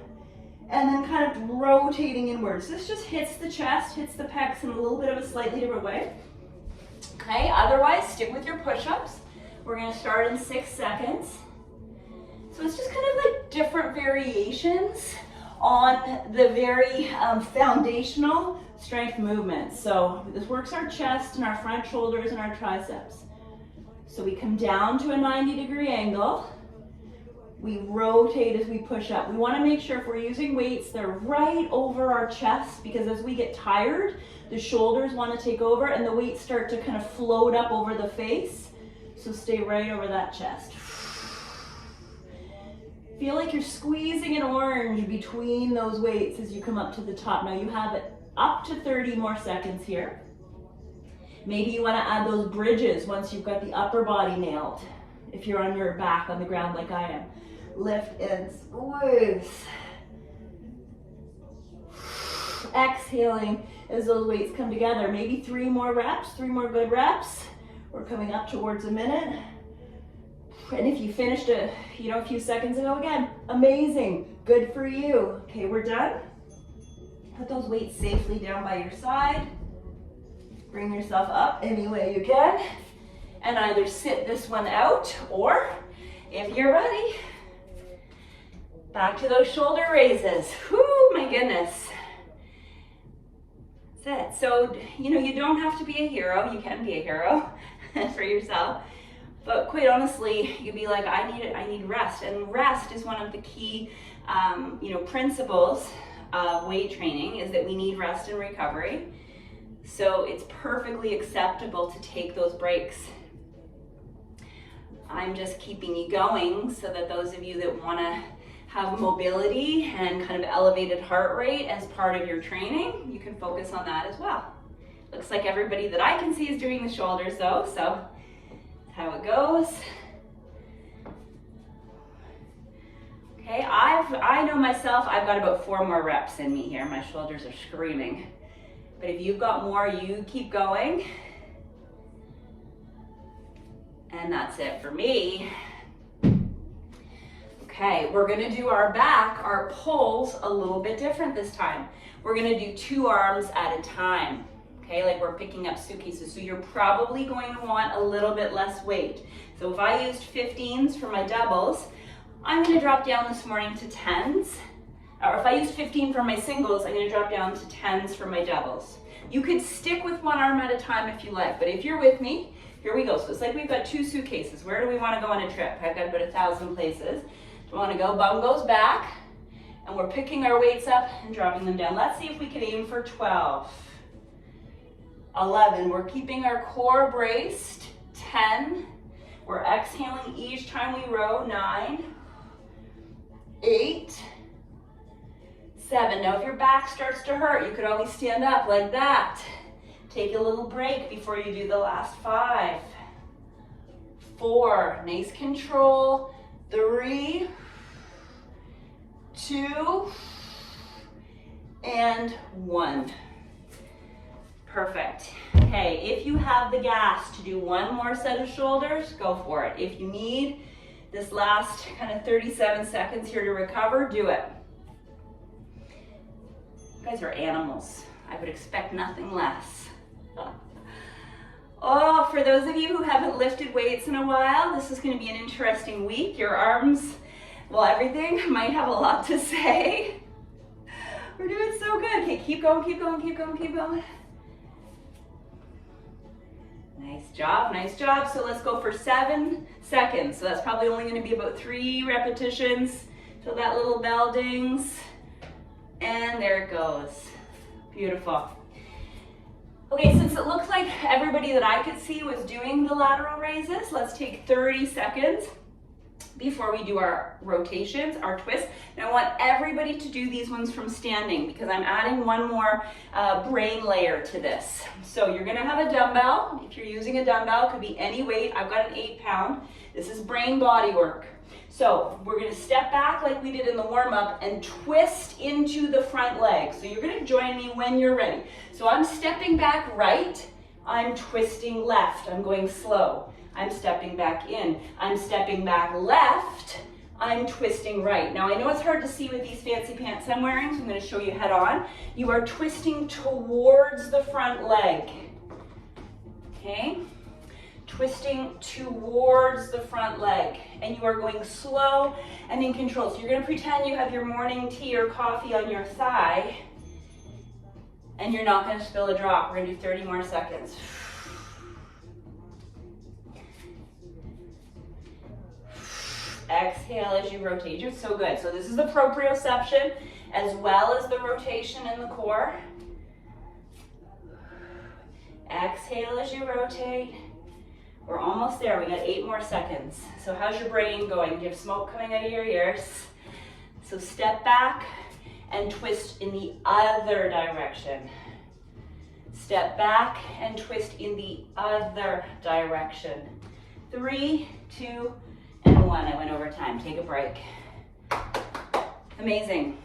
and then kind of rotating inwards. This just hits the chest, hits the pecs in a little bit of a slightly different way. Okay, otherwise stick with your push-ups. We're gonna start in 6 seconds. So it's just kind of like different variations on the very foundational strength movements. So this works our chest and our front shoulders and our triceps. So we come down to a 90-degree angle, We rotate as we push up. We want to make sure if we're using weights, they're right over our chest, because as we get tired, the shoulders want to take over and the weights start to kind of float up over the face. So stay right over that chest. Feel like you're squeezing an orange between those weights as you come up to the top. Now you have it up to 30 more seconds here. Maybe you want to add those bridges once you've got the upper body nailed. If you're on your back on the ground like I am. Lift and squeeze. Exhaling as those weights come together. Maybe 3 more reps, 3 more good reps. We're coming up towards a minute. And if you finished a few seconds ago, again, amazing. Good for you. Okay, we're done. Put those weights safely down by your side. Bring yourself up any way you can. And either sit this one out, or if you're ready, back to those shoulder raises. Whoo, my goodness. That's it. So, you don't have to be a hero. You can be a hero for yourself. But quite honestly, you'd be like, I need rest. And rest is one of the key, principles of weight training, is that we need rest and recovery. So it's perfectly acceptable to take those breaks. I'm just keeping you going so that those of you that want to have mobility and kind of elevated heart rate as part of your training, you can focus on that as well. Looks like everybody that I can see is doing the shoulders though, so that's how it goes. Okay, I know myself, I've got about 4 more reps in me here. My shoulders are screaming. But if you've got more, you keep going. And that's it for me. Okay, we're gonna do our back, our pulls a little bit different this time. We're gonna do 2 arms at a time. Okay, like we're picking up suitcases. So you're probably going to want a little bit less weight. So if I used 15s for my doubles, I'm gonna drop down this morning to 10s. Or if I use 15 for my singles, I'm gonna drop down to 10s for my doubles. You could stick with 1 arm at a time if you like, but if you're with me, here we go. So it's like we've got 2 suitcases. Where do we want to go on a trip? I've got about 1,000 places. We want to go, bum goes back, and we're picking our weights up and dropping them down. Let's see if we can aim for 12. 11, we're keeping our core braced. 10, we're exhaling each time we row. 9, 8, 7. Now if your back starts to hurt, you could always stand up like that. Take a little break before you do the last 5. 4, nice control. 3, 2, and 1. Perfect. Okay, if you have the gas to do 1 more set of shoulders, go for it. If you need this last kind of 37 seconds here to recover, do it. You guys are animals. I would expect nothing less. Oh, for those of you who haven't lifted weights in a while, this is going to be an interesting week. Your arms, well, everything might have a lot to say. We're doing so good. Okay, keep going, keep going, keep going, keep going. Nice job, nice job. So let's go for 7 seconds. So that's probably only going to be about 3 repetitions till that little bell dings. And there it goes. Beautiful. Okay, since it looks like everybody that I could see was doing the lateral raises, let's take 30 seconds before we do our rotations, our twists. Now I want everybody to do these ones from standing because I'm adding 1 more brain layer to this. So you're gonna have a dumbbell. If you're using a dumbbell, it could be any weight. I've got an 8-pound. This is brain body work. So we're gonna step back like we did in the warm-up and twist into the front leg. So you're gonna join me when you're ready. So I'm stepping back right, I'm twisting left, I'm going slow. I'm stepping back in, I'm stepping back left, I'm twisting right. Now I know it's hard to see with these fancy pants I'm wearing, so I'm gonna show you head on. You are twisting towards the front leg, okay? Twisting towards the front leg, and you are going slow and in control. So you're going to pretend you have your morning tea or coffee on your thigh, and you're not going to spill a drop. We're going to do 30 more seconds. Exhale as you rotate. You're so good. So this is the proprioception as well as the rotation in the core. Exhale as you rotate. We're almost there. We got 8 more seconds. So how's your brain going? Do you have smoke coming out of your ears? So step back and twist in the other direction. Step back and twist in the other direction. 3, 2, and 1. I went over time. Take a break. Amazing.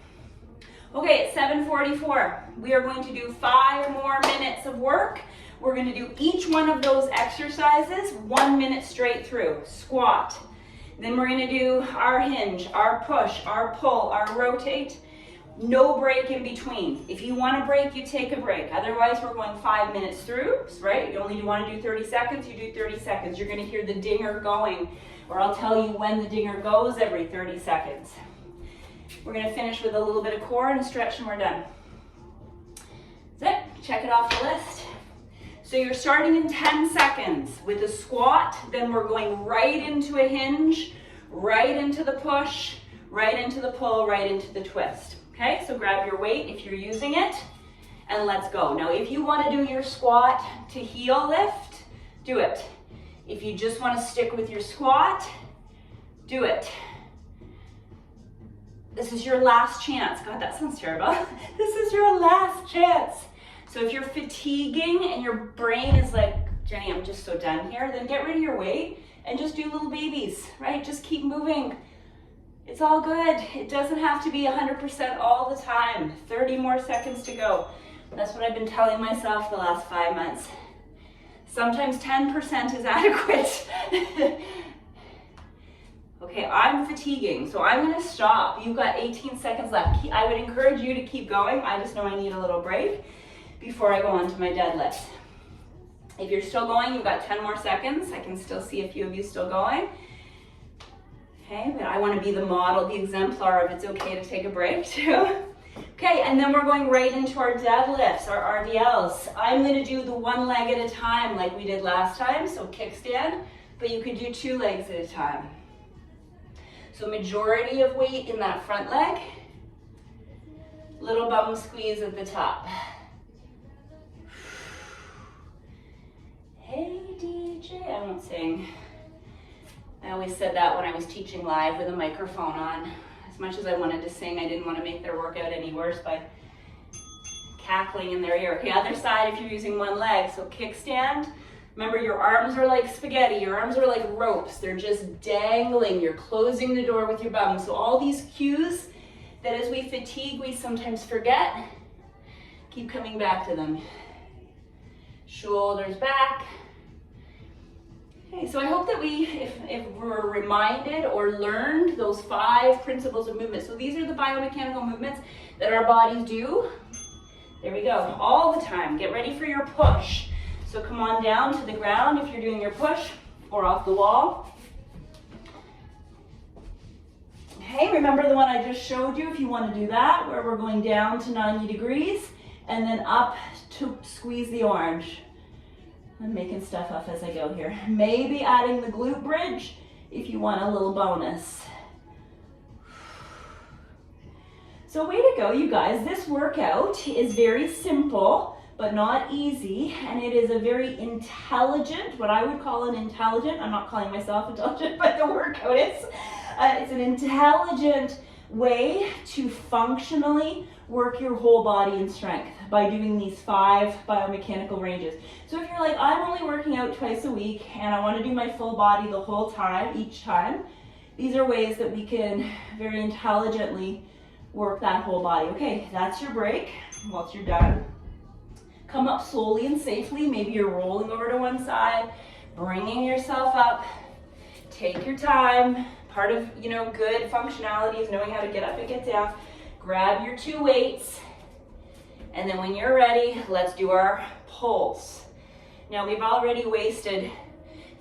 Okay, it's 7:44. We are going to do 5 more minutes of work. We're going to do each one of those exercises 1 minute straight through. Squat. Then we're going to do our hinge, our push, our pull, our rotate. No break in between. If you want a break, you take a break. Otherwise, we're going 5 minutes through, right? You only want to do 30 seconds, you do 30 seconds. You're going to hear the dinger going, or I'll tell you when the dinger goes every 30 seconds. We're going to finish with a little bit of core and a stretch and we're done. That's it. Check it off the list. So you're starting in 10 seconds with a squat, then we're going right into a hinge, right into the push, right into the pull, right into the twist. Okay, so grab your weight if you're using it, and let's go. Now, if you want to do your squat to heel lift, do it. If you just want to stick with your squat, do it. This is your last chance. God, that sounds terrible. This is your last chance. So if you're fatiguing and your brain is like, Jenny, I'm just so done here, then get rid of your weight and just do little babies, right? Just keep moving. It's all good. It doesn't have to be 100% all the time. 30 more seconds to go. That's what I've been telling myself the last 5 months. Sometimes 10% is adequate. Okay, I'm fatiguing, so I'm gonna stop. You've got 18 seconds left. I would encourage you to keep going. I just know I need a little break before I go on to my deadlifts. If you're still going, you've got 10 more seconds. I can still see a few of you still going. Okay, but I want to be the model, the exemplar of it's okay to take a break too. Okay, and then we're going right into our deadlifts, our RDLs. I'm going to do the 1 leg at a time like we did last time, so kickstand, but you could do 2 legs at a time. So majority of weight in that front leg, little bum squeeze at the top. Hey DJ, I won't sing. I always said that when I was teaching live with a microphone on. As much as I wanted to sing, I didn't want to make their workout any worse by cackling in their ear. Okay, other side if you're using 1 leg. So kickstand. Remember, your arms are like spaghetti. Your arms are like ropes. They're just dangling. You're closing the door with your bum. So all these cues that as we fatigue, we sometimes forget, keep coming back to them. Shoulders back. Okay, so I hope that if we're reminded or learned those 5 principles of movement. So these are the biomechanical movements that our bodies do. There we go, all the time. Get ready for your push. So come on down to the ground if you're doing your push, or off the wall. Okay, remember the one I just showed you if you want to do that, where we're going down to 90 degrees and then up to squeeze the orange. I'm making stuff up as I go here. Maybe adding the glute bridge if you want a little bonus. So way to go, you guys. This workout is very simple, but not easy, and it is a very intelligent, what I would call an intelligent, I'm not calling myself intelligent, but the workout is, it's an intelligent way to functionally work your whole body in strength by doing these 5 biomechanical ranges. So if you're like, I'm only working out twice a week and I want to do my full body the whole time, each time, these are ways that we can very intelligently work that whole body. Okay, that's your break. Once you're done, come up slowly and safely. Maybe you're rolling over to one side, bringing yourself up. Take your time. Part of, good functionality is knowing how to get up and get down. Grab your 2 weights, and then when you're ready, let's do our pulls. Now, we've already wasted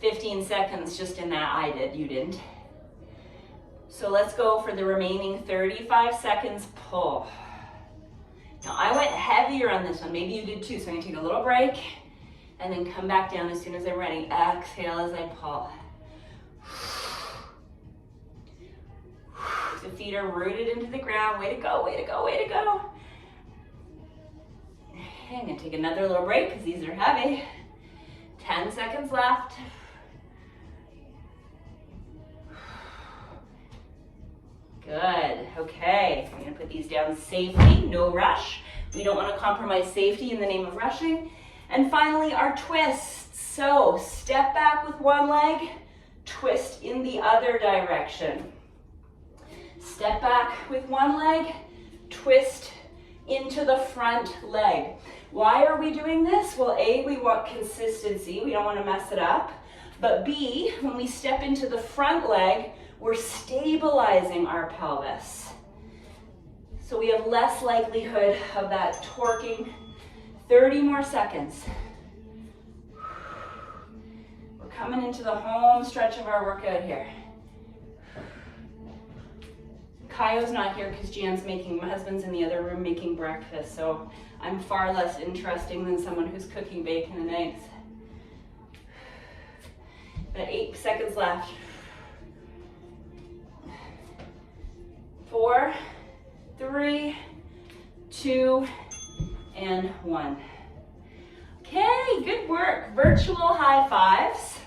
15 seconds just in that. I did, you didn't. So let's go for the remaining 35 seconds pull. Now, I went heavier on this one. Maybe you did too, so I'm going to take a little break and then come back down as soon as I'm ready. Exhale as I pull. So feet are rooted into the ground. Way to go, way to go, way to go. Okay, I'm gonna take another little break because these are heavy. 10 seconds left. Good, okay. I'm gonna put these down safely, no rush. We don't wanna compromise safety in the name of rushing. And finally, our twists. So step back with one leg, twist in the other direction. Step back with one leg, twist into the front leg. Why are we doing this? Well, A, we want consistency. We don't want to mess it up. But B, when we step into the front leg, we're stabilizing our pelvis. So we have less likelihood of that torquing. 30 more seconds. We're coming into the home stretch of our workout here. Kaio's not here because Jan's my husband's in the other room making breakfast, so I'm far less interesting than someone who's cooking bacon and eggs. But 8 seconds left. 4, 3, 2, and 1. Okay, good work. Virtual high fives.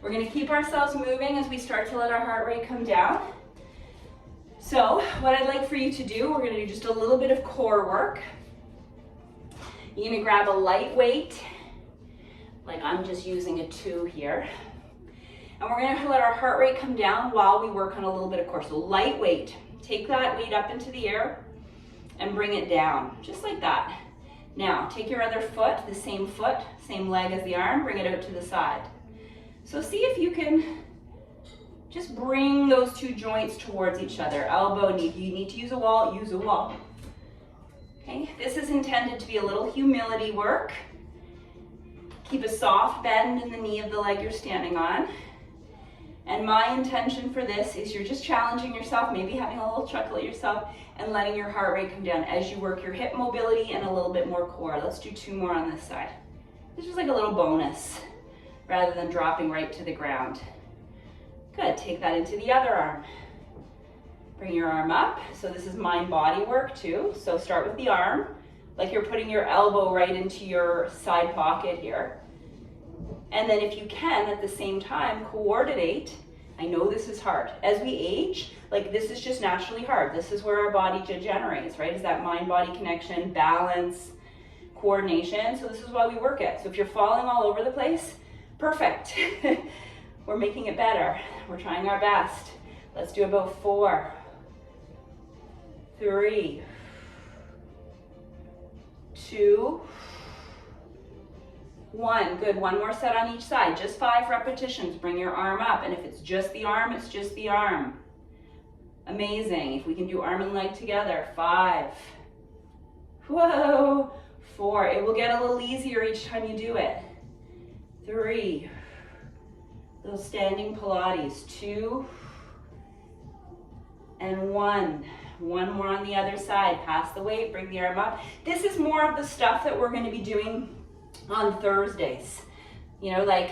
We're gonna keep ourselves moving as we start to let our heart rate come down. So what I'd like for you to do, we're gonna do just a little bit of core work. You're gonna grab a light weight, like I'm just using a 2 here. And we're gonna let our heart rate come down while we work on a little bit of core. So light weight, take that weight up into the air and bring it down, just like that. Now, take your other foot, the same foot, same leg as the arm, bring it out to the side. So see if you can just bring those 2 joints towards each other. Elbow, knee. If you need to use a wall, use a wall. Okay, this is intended to be a little humility work. Keep a soft bend in the knee of the leg you're standing on. And my intention for this is you're just challenging yourself, maybe having a little chuckle at yourself, and letting your heart rate come down as you work your hip mobility and a little bit more core. Let's do 2 more on this side. This is like a little bonus, rather than dropping right to the ground. Good, take that into the other arm. Bring your arm up. So this is mind-body work too. So start with the arm, like you're putting your elbow right into your side pocket here. And then if you can, at the same time, coordinate. I know this is hard. As we age, like this is just naturally hard. This is where our body degenerates, right? Is that mind-body connection, balance, coordination. So this is why we work it. So if you're falling all over the place, perfect. We're making it better. We're trying our best. Let's do about 4, 3, 2, 1. Good, 1 more set on each side. Just 5 repetitions. Bring your arm up. And if it's just the arm, it's just the arm. Amazing. If we can do arm and leg together. 5. Whoa. 4. It will get a little easier each time you do it. 3. Little standing Pilates. 2 and 1. 1 more on the other side. Pass the weight, bring the arm up. This is more of the stuff that we're going to be doing on Thursdays. You know, like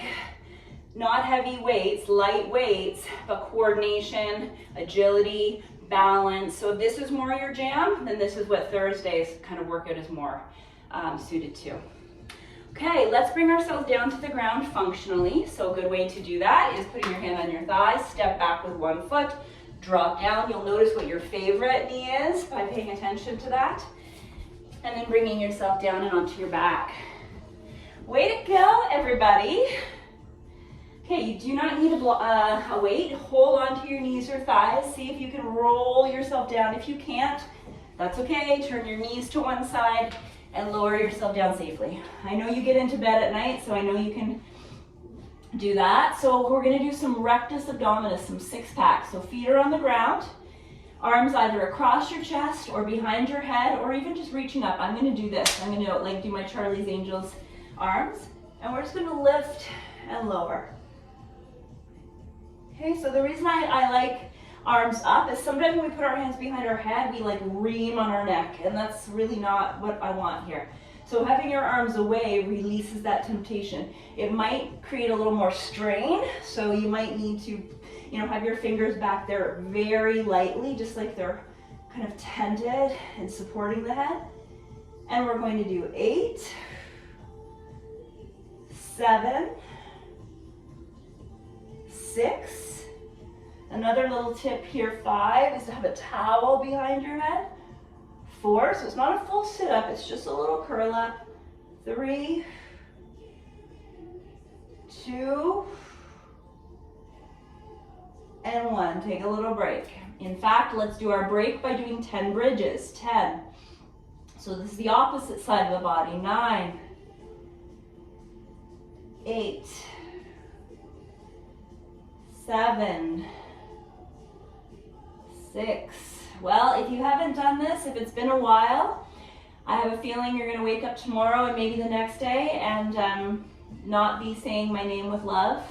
not heavy weights, light weights, but coordination, agility, balance. So if this is more your jam, then this is what Thursday's kind of workout is more suited to. Okay, let's bring ourselves down to the ground functionally. So a good way to do that is putting your hand on your thighs, step back with 1 foot, drop down. You'll notice what your favorite knee is by paying attention to that. And then bringing yourself down and onto your back. Way to go, everybody. Okay, you do not need a weight. Hold onto your knees or thighs. See if you can roll yourself down. If you can't, that's okay. Turn your knees to one side and lower yourself down safely. I know you get into bed at night, so I know you can do that. So we're gonna do some rectus abdominis, some 6-pack. So feet are on the ground, arms either across your chest or behind your head, or even just reaching up. I'm gonna do this. I'm gonna like do my Charlie's Angels arms, and we're just gonna lift and lower. Okay, so the reason I like arms up is sometimes when we put our hands behind our head, we like ream on our neck, and that's really not what I want here. So having your arms away releases that temptation. It might create a little more strain, so you might need to, have your fingers back there very lightly, just like they're kind of tented and supporting the head. And we're going to do 8, 7, 6. Another little tip here, 5, is to have a towel behind your head. 4, so it's not a full sit-up, it's just a little curl up. 3, 2, and 1. Take a little break. In fact, let's do our break by doing 10 bridges. 10. So this is the opposite side of the body. 9, 8, 7, 6. Well, if you haven't done this, if it's been a while, I have a feeling you're going to wake up tomorrow and maybe the next day and not be saying my name with love.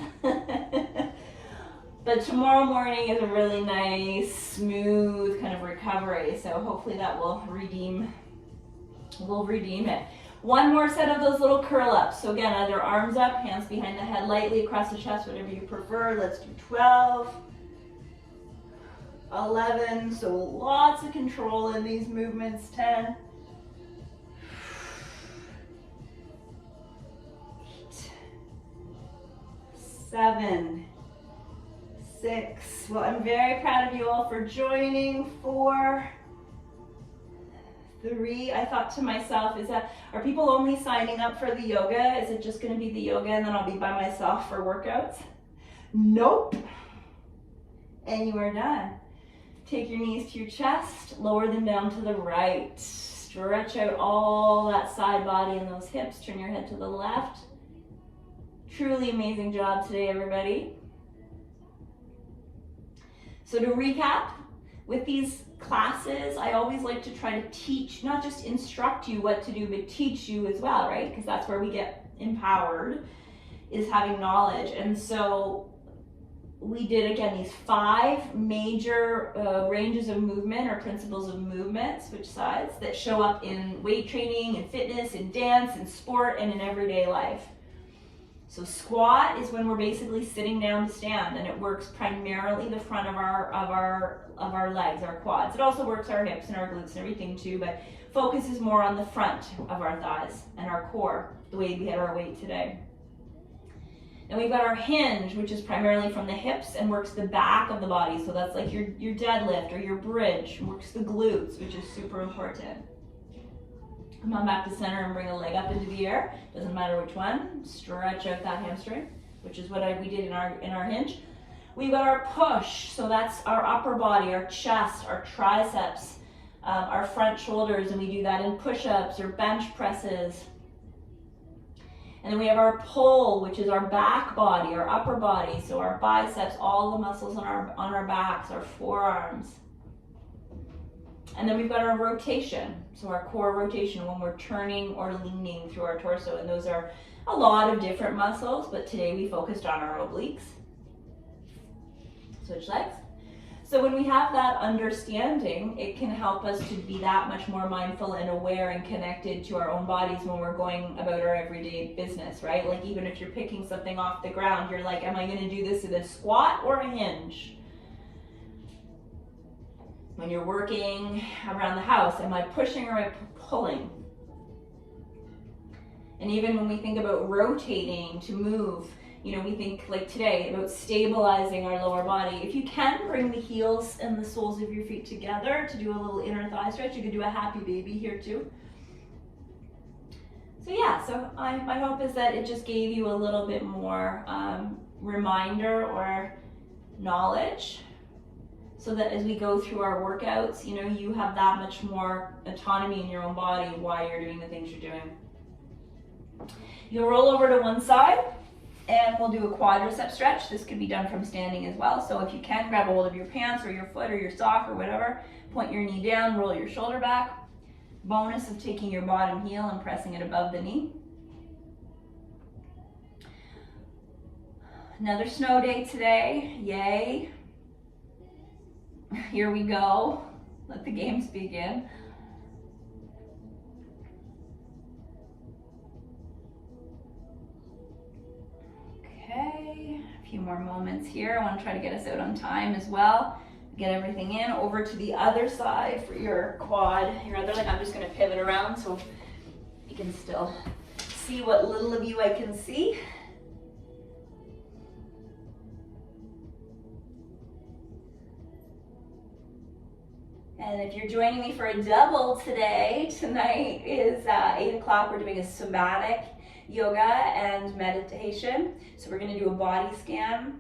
But tomorrow morning is a really nice, smooth kind of recovery. So hopefully that will redeem it. One more set of those little curl ups. So again, either arms up, hands behind the head, lightly across the chest, whatever you prefer. Let's do 12, 11. So lots of control in these movements. 10, 8, 7, 6. Well, I'm very proud of you all for joining. 4, 3. I thought to myself, are people only signing up for the yoga? Is it just going to be the yoga and then I'll be by myself for workouts? Nope. And you are done. Take your knees to your chest, lower them down to the right. Stretch out all that side body and those hips. Turn your head to the left. Truly amazing job today, everybody. So to recap, with these classes, I always like to try to teach, not just instruct you what to do, but teach you as well, right? Because that's where we get empowered, is having knowledge. And so we did, again, these 5 major ranges of movement or principles of movement, switch sides, that show up in weight training, in fitness, in dance, in sport, and in everyday life. So squat is when we're basically sitting down to stand, and it works primarily the front of our legs, our quads. It also works our hips and our glutes and everything too, but focus is more on the front of our thighs and our core, the way we had our weight today. And we've got our hinge, which is primarily from the hips and works the back of the body. So that's like your deadlift or your bridge, works the glutes, which is super important. Come on back to center and bring a leg up into the air. Doesn't matter which one. Stretch out that hamstring, which is what we did in our hinge. We've got our push, so that's our upper body, our chest, our triceps, our front shoulders, and we do that in push-ups or bench presses. And then we have our pull, which is our back body, our upper body, so our biceps, all the muscles on our backs, our forearms. And then we've got our rotation, so our core rotation when we're turning or leaning through our torso, and those are a lot of different muscles, but today we focused on our obliques. Switch legs. So when we have that understanding, it can help us to be that much more mindful and aware and connected to our own bodies when we're going about our everyday business, right? Like even if you're picking something off the ground, you're like, am I going to do this in a squat or a hinge? When you're working around the house, am I pushing or am I pulling? And even when we think about rotating to move, we think like today about stabilizing our lower body. If you can bring the heels and the soles of your feet together to do a little inner thigh stretch, you could do a happy baby here too. So yeah, so my hope is that it just gave you a little bit more reminder or knowledge, so that as we go through our workouts, you have that much more autonomy in your own body while you're doing the things you're doing. You'll roll over to one side and we'll do a quadricep stretch. This could be done from standing as well. So if you can, grab a hold of your pants or your foot or your sock or whatever, point your knee down, roll your shoulder back. Bonus of taking your bottom heel and pressing it above the knee. Another snow day today, yay. Here we go. Let the games begin. few more moments here. I want to try to get us out on time as well. Get everything in. Over to the other side for your quad, your other leg. I'm just going to pivot around so you can still see what little of you I can see. And if you're joining me for a double today, tonight is 8 o'clock. We're doing a somatic yoga and meditation. So we're going to do a body scan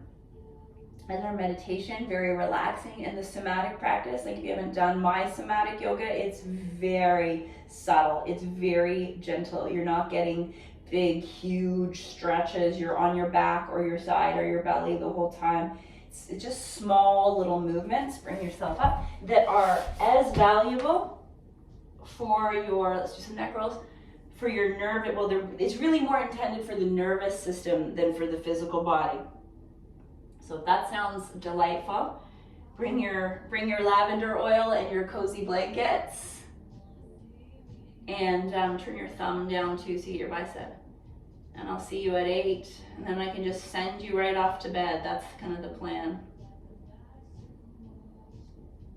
as our meditation, very relaxing. And the somatic practice, like if you haven't done my somatic yoga, it's very subtle. It's very gentle. You're not getting big, huge stretches. You're on your back or your side or your belly the whole time. It's just small little movements, bring yourself up, that are as valuable for your, let's do some neck rolls, for your nerve. Well, it's really more intended for the nervous system than for the physical body. So if that sounds delightful, bring your lavender oil and your cozy blankets, and turn your thumb down to see your bicep. And I'll see you at 8, and then I can just send you right off to bed. That's kind of the plan.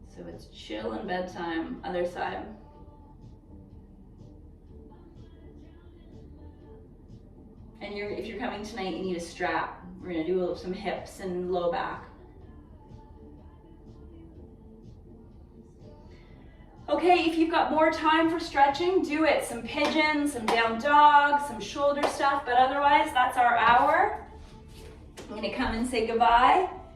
So it's chill and bedtime, other side. And if you're coming tonight, you need a strap. We're gonna do some hips and low back. Okay, if you've got more time for stretching, do it. Some pigeons, some down dog, some shoulder stuff, but otherwise, that's our hour. I'm gonna come and say goodbye.